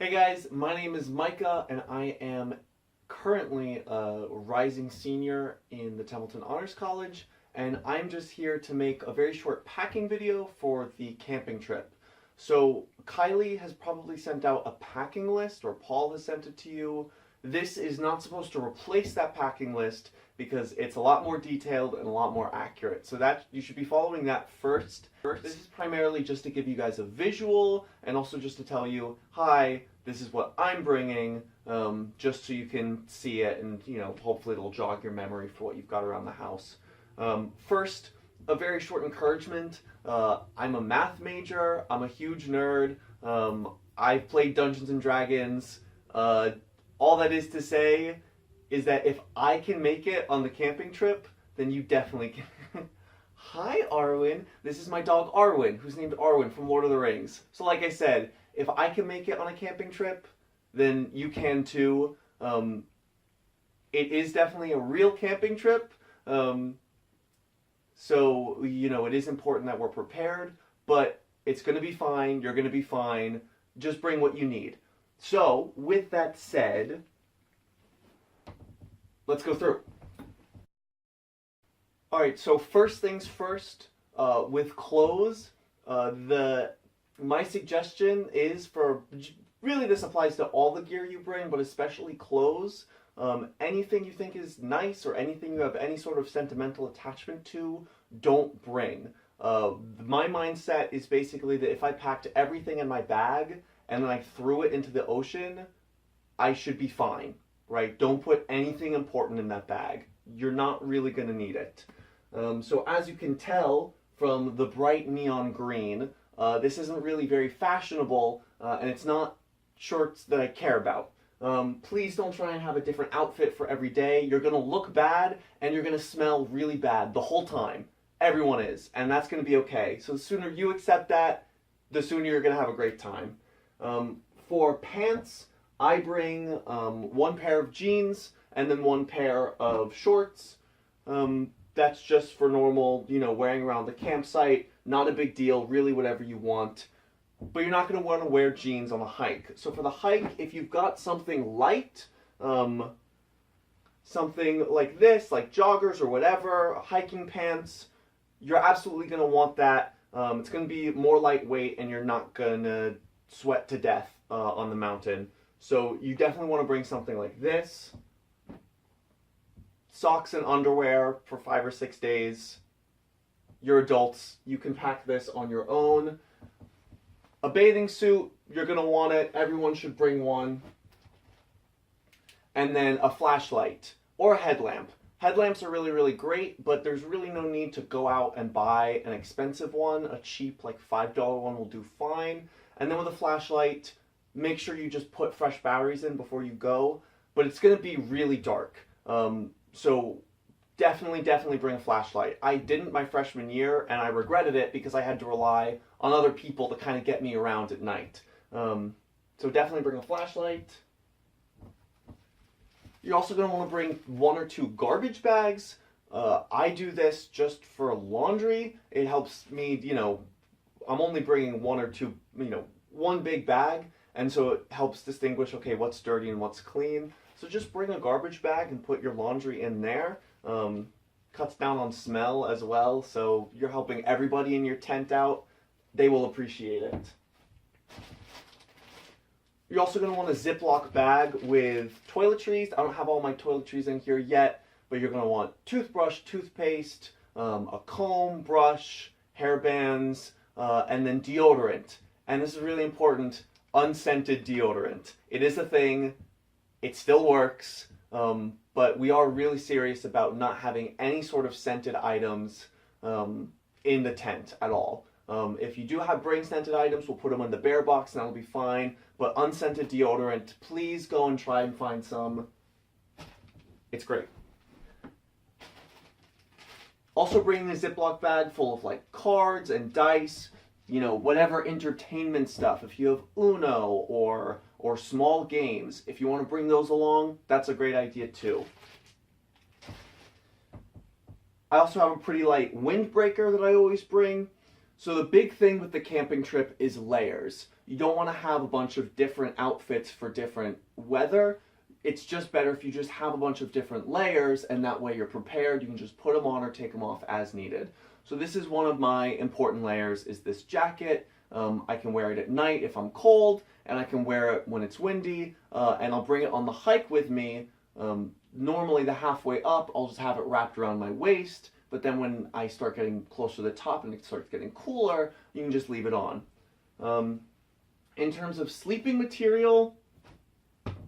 Hey guys, my name is Micah and I am currently a rising senior in the Templeton Honors College, and I'm just here to make a very short packing video for the camping trip. So Kylie has probably sent out a packing list, or Paul has sent it to you. This is not supposed to replace that packing list because it's a lot more detailed and a lot more accurate. So that you should be following that first. This is primarily just to give you guys a visual and also just to tell you, hi, this is what I'm bringing, just so you can see it and, hopefully it'll jog your memory for what you've got around the house. First, a very short encouragement. I'm a math major. I'm a huge nerd. I've played Dungeons and Dragons. All that is to say is that if I can make it on the camping trip, then you definitely can. Hi, Arwen. This is my dog, Arwen, who's named Arwen from Lord of the Rings. So like I said, if I can make it on a camping trip, then you can too. It is definitely a real camping trip. So, it is important that we're prepared, but it's going to be fine. You're going to be fine. Just bring what you need. So, with that said, let's go through. All right, so first things first, with clothes, my suggestion is really this applies to all the gear you bring, but especially clothes. Anything you think is nice or anything you have any sort of sentimental attachment to, don't bring. My mindset is basically that if I packed everything in my bag and then I threw it into the ocean, I should be fine, right? Don't put anything important in that bag. You're not really going to need it. So as you can tell from the bright neon green, this isn't really very fashionable, and it's not shorts that I care about. Please don't try and have a different outfit for every day. You're going to look bad, and you're going to smell really bad the whole time. Everyone is, and that's going to be okay. So the sooner you accept that, the sooner you're going to have a great time. For pants, I bring one pair of jeans and then one pair of shorts. That's just for normal, wearing around the campsite. Not a big deal, really whatever you want. But you're not going to want to wear jeans on a hike. So for the hike, if you've got something light, something like this, like joggers or whatever, hiking pants, you're absolutely going to want that. It's going to be more lightweight and you're not going to sweat to death on the mountain. So you definitely want to bring something like this. Socks and underwear for 5 or 6 days. You're adults. You can pack this on your own. A bathing suit, you're going to want it. Everyone should bring one. And then a flashlight or a headlamp. Headlamps are really, really great, but there's really no need to go out and buy an expensive one. A cheap, like $5 one will do fine. And then with a flashlight, make sure you just put fresh batteries in before you go. But it's going to be really dark. So definitely bring a flashlight. I didn't my freshman year, and I regretted it because I had to rely on other people to kind of get me around at night. So definitely bring a flashlight. You're also going to want to bring 1 or 2 garbage bags. I do this just for laundry. It helps me, I'm only bringing 1 or 2, one big bag, and so it helps distinguish, okay, what's dirty and what's clean. So just bring a garbage bag and put your laundry in there. Cuts down on smell as well, so you're helping everybody in your tent out. They will appreciate it. You're also going to want a Ziploc bag with toiletries. I don't have all my toiletries in here yet, but you're going to want toothbrush, toothpaste, a comb, brush, hair bands, and then deodorant. And this is really important, unscented deodorant. It is a thing. It still works. But we are really serious about not having any sort of scented items in the tent at all. If you do bring scented items, we'll put them in the bear box and that'll be fine. But unscented deodorant, please go and try and find some. It's great. Also bring a Ziploc bag full of like cards and dice, whatever entertainment stuff. If you have Uno or small games, if you want to bring those along, that's a great idea too. I also have a pretty light windbreaker that I always bring. So the big thing with the camping trip is layers. You don't want to have a bunch of different outfits for different weather. It's just better if you just have a bunch of different layers, and that way you're prepared. You can just put them on or take them off as needed. So this is one of my important layers, is this jacket. I can wear it at night if I'm cold, and I can wear it when it's windy, and I'll bring it on the hike with me. Normally the halfway up, I'll just have it wrapped around my waist, but then when I start getting closer to the top and it starts getting cooler, you can just leave it on. In terms of sleeping material,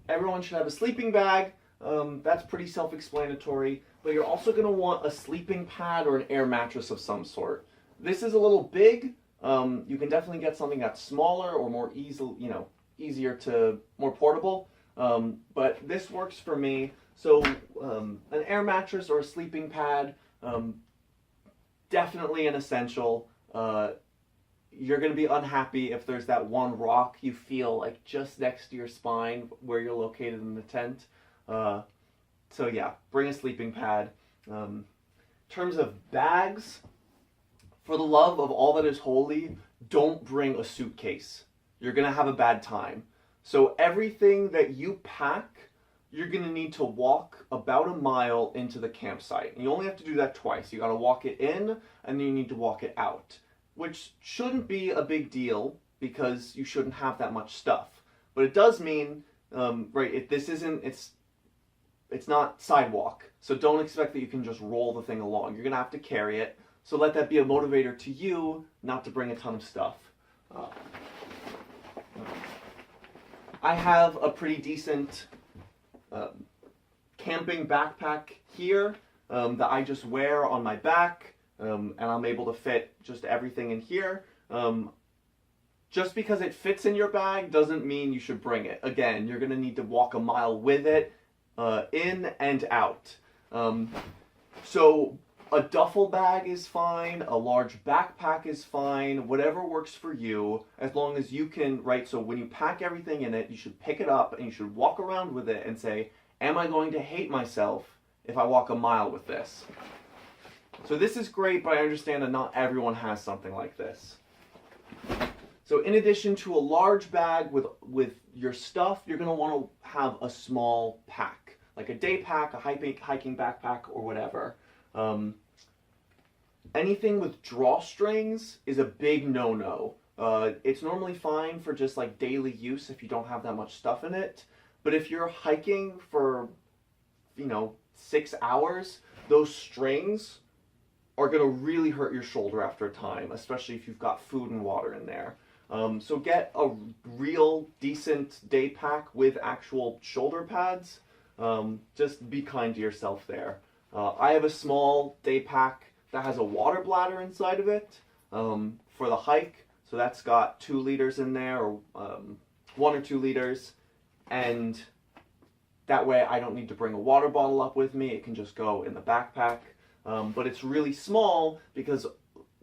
everyone should have a sleeping bag. That's pretty self-explanatory, but you're also going to want a sleeping pad or an air mattress of some sort. This is a little big. You can definitely get something that's smaller or more easier to, more portable. But this works for me. So an air mattress or a sleeping pad, definitely an essential. You're going to be unhappy if there's that one rock you feel like just next to your spine where you're located in the tent. So yeah, bring a sleeping pad. In terms of bags, for the love of all that is holy, don't bring a suitcase. You're going to have a bad time. So everything that you pack, you're going to need to walk about a mile into the campsite. And you only have to do that twice. You got to walk it in, and then you need to walk it out, which shouldn't be a big deal because you shouldn't have that much stuff. But it does mean, it's not sidewalk. So don't expect that you can just roll the thing along. You're going to have to carry it. So let that be a motivator to you not to bring a ton of stuff. I have a pretty decent camping backpack here that I just wear on my back, and I'm able to fit just everything in here. Just because it fits in your bag doesn't mean you should bring it. Again, you're going to need to walk a mile with it, in and out. So a duffel bag is fine, a large backpack is fine, whatever works for you, as long as you can, right? So when you pack everything in it, you should pick it up and you should walk around with it and say, am I going to hate myself if I walk a mile with this? So this is great, but I understand that not everyone has something like this. So in addition to a large bag with your stuff, you're going to want to have a small pack, like a day pack, a hiking backpack, or whatever. Anything with drawstrings is a big no-no. It's normally fine for just like daily use if you don't have that much stuff in it. But if you're hiking for, 6 hours, those strings are going to really hurt your shoulder after a time, especially if you've got food and water in there. So get a real decent day pack with actual shoulder pads. Just be kind to yourself there. I have a small day pack that has a water bladder inside of it for the hike. So that's got 2 liters in there, or 1 or 2 liters. And that way I don't need to bring a water bottle up with me. It can just go in the backpack. But it's really small because,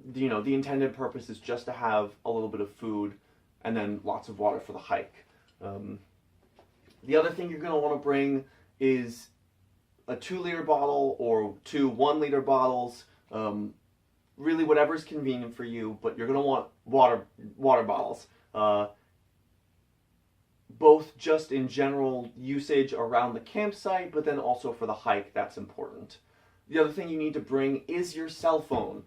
the intended purpose is just to have a little bit of food and then lots of water for the hike. The other thing you're going to want to bring is a 2-liter bottle or 2 1-liter bottles. Really whatever's convenient for you, but you're going to want water bottles. Both just in general usage around the campsite, but then also for the hike, that's important. The other thing you need to bring is your cell phone.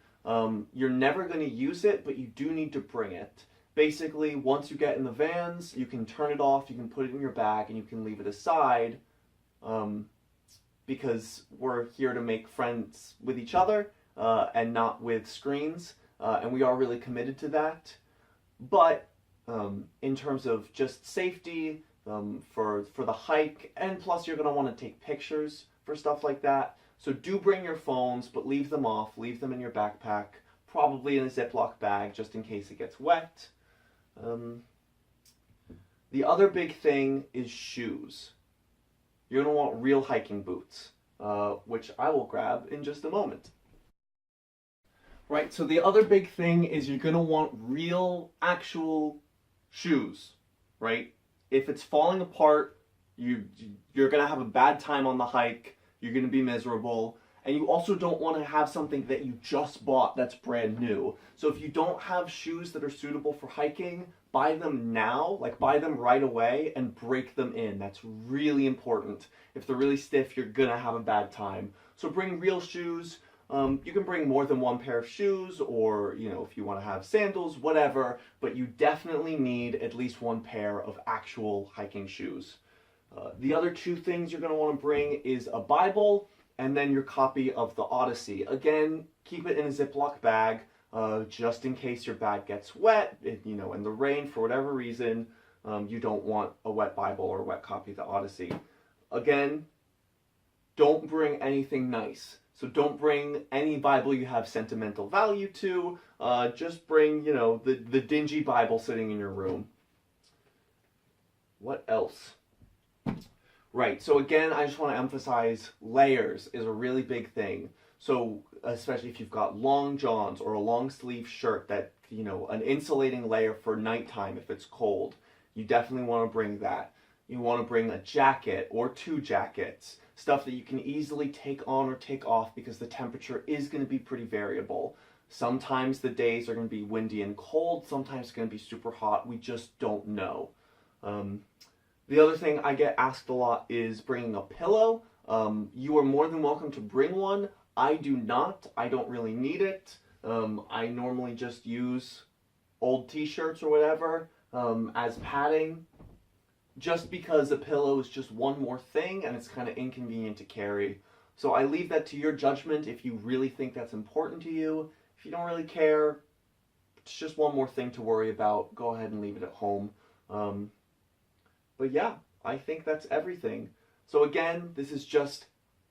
You're never going to use it, but you do need to bring it. Basically, once you get in the vans, you can turn it off, you can put it in your bag, and you can leave it aside, because we're here to make friends with each other and not with screens, and we are really committed to that. But in terms of just safety for the hike, and plus you're going to want to take pictures for stuff like that. So do bring your phones, but leave them off. Leave them in your backpack, probably in a Ziploc bag, just in case it gets wet. The other big thing is shoes. You're going to want real hiking boots, which I will grab in just a moment. Right, so the other big thing is you're going to want real, actual shoes, right? If it's falling apart, you're going to have a bad time on the hike. You're going to be miserable. And you also don't want to have something that you just bought that's brand new. So if you don't have shoes that are suitable for hiking, buy them now, like buy them right away and break them in. That's really important. If they're really stiff, you're gonna have a bad time. So bring real shoes. You can bring more than one pair of shoes, or if you want to have sandals, whatever, but you definitely need at least one pair of actual hiking shoes. The other two things you're going to want to bring is a Bible and then your copy of the Odyssey. Again, keep it in a Ziploc bag, just in case your bag gets wet, in the rain for whatever reason. You don't want a wet Bible or a wet copy of the Odyssey. Again, don't bring anything nice. So don't bring any Bible you have sentimental value to. Just bring, the dingy Bible sitting in your room. What else? Right, so again, I just want to emphasize layers is a really big thing. So especially if you've got long johns or a long sleeve shirt that, an insulating layer for nighttime if it's cold, you definitely want to bring that. You want to bring a jacket or 2 jackets, stuff that you can easily take on or take off because the temperature is going to be pretty variable. Sometimes the days are going to be windy and cold, sometimes it's going to be super hot, we just don't know. The other thing I get asked a lot is bringing a pillow. You are more than welcome to bring one. I do not. I don't really need it. I normally just use old t-shirts or whatever as padding, just because a pillow is just one more thing and it's kind of inconvenient to carry. So I leave that to your judgment if you really think that's important to you. If you don't really care, it's just one more thing to worry about. Go ahead and leave it at home. But yeah, I think that's everything. So again, this is just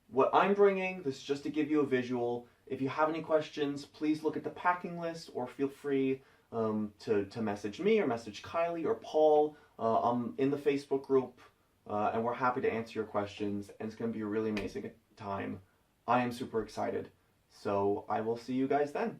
what I'm bringing. This is just to give you a visual. If you have any questions, please look at the packing list or feel free to message me or message Kylie or Paul. I'm in the Facebook group and we're happy to answer your questions, and it's going to be a really amazing time. I am super excited. So I will see you guys then.